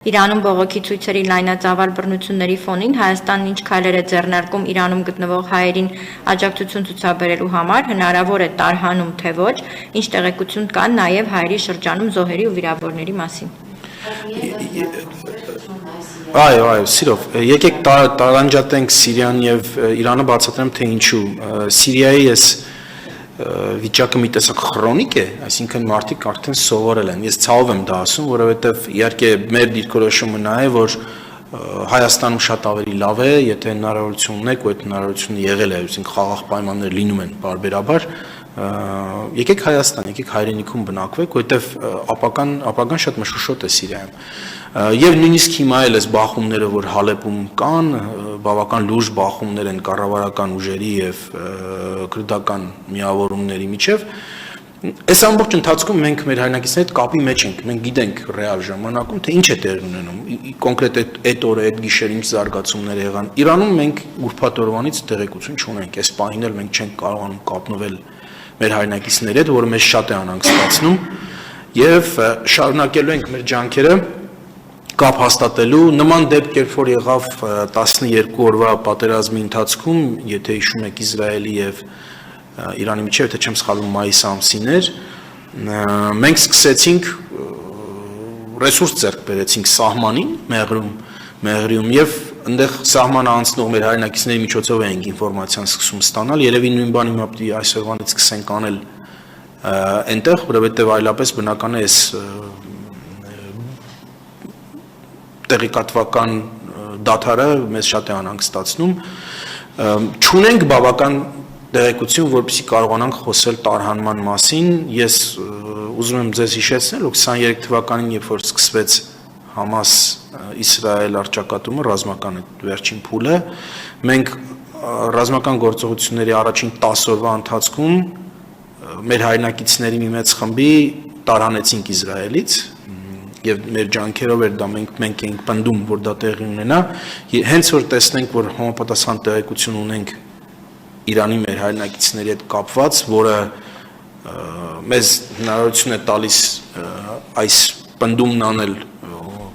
Իրանում բողոքի ցույցերի լայնածավալ բռնությունների ֆոնին Հայաստանն ինչ քայլեր է ձեռնարկում Իրանում գտնվող հայերին աջակցություն ցուցաբերելու համար, հնարավոր է տարհանում թե ոչ, ինչ տեղեկություն կան նաև հայերի շրջանում զոհերի ու վիրավորների մասին։ Այո, սիրով, եկեք տարանջատենք Սիրիան եւ Իրանը, բացատրեմ թե ինչու։ Սիրիայի ես վիճակը մի տեսակ քրոնիկ է, այսինքն մարդիկ արդեն սովորել են։ Ես ցավով եմ դա ասում, որովհետև իհարկե մեր դիրքորոշումը նա է, որ Հայաստանում շատ ավելի լավ է, եթե հնարավորություն ունեք, ու այդ հնարավորությունը եղել է, այսինքն խաղաղ պայմաններ լինում են բարբերաբար, եկեք Հայաստան, եկեք հայրենիքում բնակվեք, որովհետև ապագան շատ մշուշոտ է Սիրիայում։ Եվ նույնիսկ հիմա էլ այս բախումները, որ Հալեպում կան, բավական լուրջ բախումներ են կառավարական ուժերի եւ քրդական միավորումների միջև, այս ամբողջ ընթացքում մենք մեր հայրենակիցների հետ կապի մեջ ենք, մենք գիտենք ռեալ ժամանակում, թե ինչ է տեղի ունենում, կոնկրետ այդ օրը, այդ գիշեր ինչ զարգացումներ եղան։ Իրանում մենք ուրբաթ օրվանից տեղեկություն չունենք, այս պահին էլ մենք չենք կարողանում կապնվել մեր հայրենակիցների հետ, որը մեզ շատ է անհանգստացնում, եւ շարունակելու ենք մեր ջանքերը կապ հաստատելու նման դեպք, երբ որ եղավ 12 օրվա պատերազմի ընթացքում, եթե հիշում եք Իսրայելի եւ Իրանի միջև, եթե չեմ սխալվում, մայիս ամսին էր, մենք սկսեցինք ռեսուրս ձեռք բերեցինք սահմանին, Մեղրիում եւ այնտեղ սահմանը անցնող մեր հայրենակիցների միջոցով էինք ինֆորմացիան սկսում ստանալ, երևի նույն բանը հիմա պետք է այսօրվանից սկսենք անել այնտեղ, որովհետեւ այլապես բնական է այս տեղեկատվական դադարը մեզ շատ է անհանգստացնում, չունենք բավական տեղեկություն, որպեսզի կարողանանք խոսել տարհանման մասին։ Ես ուզում եմ ձեզ հիշեցնել, որ 23 թվականին, երբ որ սկսվեց Համաս-Իսրայել առճակատումը, ռազմական վերջին փուլը, մենք ռազմական գործողությունների առաջին 10 օրվա ընթացքում մեր հայրենակիցների մի մեծ խմբի տարհանեցինք Իսրայելից եւ մեր ջանքերով էր դա մենք էինք պնդում, որ դա տեղի ունենա, հենց որ տեսնենք, որ համապատասխան տեղեկություն ունենք Իրանի մեր հայրենակիցների հետ կապված, որը մեզ հնարավորություն է տալիս այս պնդումն անել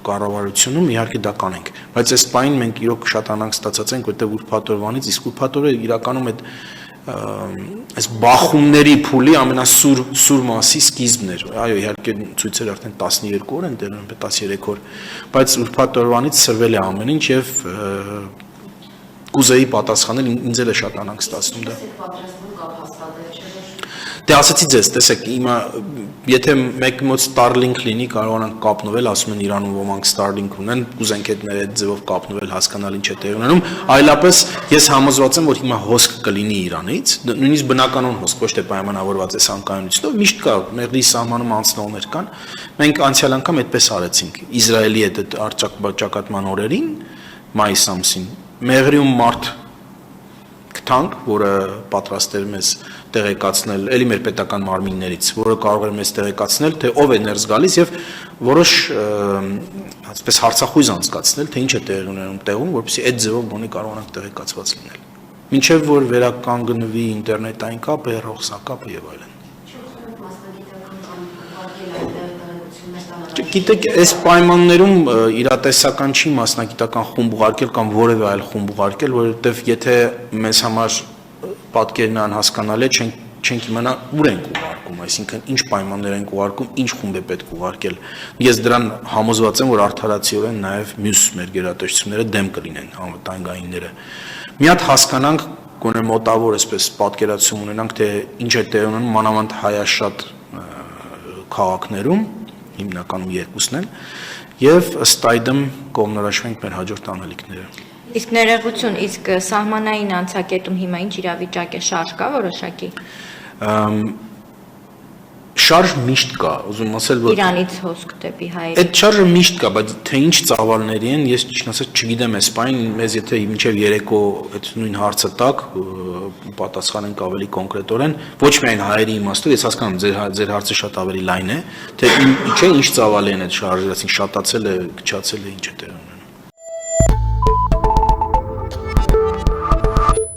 կառավարությունում, իհարկե դա կանենք, բայց այս պահին մենք իրոք շատ անհանգստացած ենք, որտեղ ուրբաթ օրվանից, իսկ ուրբաթ օրը իրականում այս բախումների փուլի ամենասուր մասի սկիզբն էր։ Այո, իհարկե ցույցերը արդեն 12 օր են տևում, 13 օր, բայց ուրբաթ օրվանից սրվել է ամեն ինչ եւ կուզեի պատասխանել, ինձ էլ է շատ անհանգստացնում դա։ Դե ասացի ձեզ, տեսեք, հիմա եթե մեկի մոտ Starlink լինի, կարողանանք կապնվել, ասում են Իրանում ոմանք Starlink ունեն, կուզենք այդ մեր այդ ձևով կապնվել, հասկանալ ինչ է տեղի ունենում, այլապես ես համոզված եմ, որ հիմա հոսք կլինի Իրանից, նույնիսկ բնականon հոսք, ոչ թե պայմանավորված է սանկայունությունով, միշտ կա, Մեղրի սահմանում անցնողներ կան, մենք անցյալ անգամ այդպես արեցինք, Իսրայելի այդ առճակատման օրերին, մայիս ամսին, Մեղրիում մարդ գտանք, որը պատրաստ էր մեզ տեղեկացնել, էլի մեր պետական մարմիններից, որը կարող էր մեզ տեղեկացնել, թե ով է ներս գալիս եւ որոշ այսպես հարցախույզ անցկացնել, թե ինչ է տեղի ունենում տեղում, որպեսզի այդ ձևով գոնե կարողանանք տեղեկացված լինել։ Մինչեւ որ վերականգնվի ինտերնետային կապը, հեռախոսակապը եւ այլն։ Գիտեք, այս պայմաններում իրատեսական չի մասնագիտական խումբ ուղարկել կամ որևէ այլ խումբ ուղարկել, որովհետև եթե մեզ համար պատկերն անհասկանալի է, չենք իմանա ուր ենք ուղարկում, այսինքն ինչ պայմաններ ենք ուղարկում, ինչ խումբ է պետք ուղարկել։ Ես դրան համոզված եմ, որ արդարացիորեն նաև մյուս մեր գերատեսչությունները դեմ կլինեն, անվտանգայինները։ Մի հատ հասկանանք, գոնե մոտավոր այսպես պատկերացում ունենանք, թե ինչ է տեղի ունենում մանավանդ հայաշատ քաղաքներում, հիմնականում երկուսն են, եւ ըստ այդմ կողմնորոշվենք մեր հաջորդ անելիքները։ Իսկ ներողություն, իսկ սահմանային անցակետում հիմա ինչ իրավիճակ է, շարժ կա որոշակի։ Շարժ միշտ կա, ուզում ասել, որ Իրանից հոսք դեպի հայերի։ Այդ շարժը միշտ կա, բայց թե ինչ ծավալների են, ես ճիշտ ասած չգիտեմ, այս պայն մեզ եթե մինչև երեկո այդ նույն հարցը տակ, պատասխանենք ավելի կոնկրետորեն, ոչ միայն հայերի իմաստով, ես հասկանում ձեր հարցը շատ ավելի լայն է, թե ինչ ծավալի են այդ շարժը, այսինքն շատացել է, քչացել է, ինչ է տեղի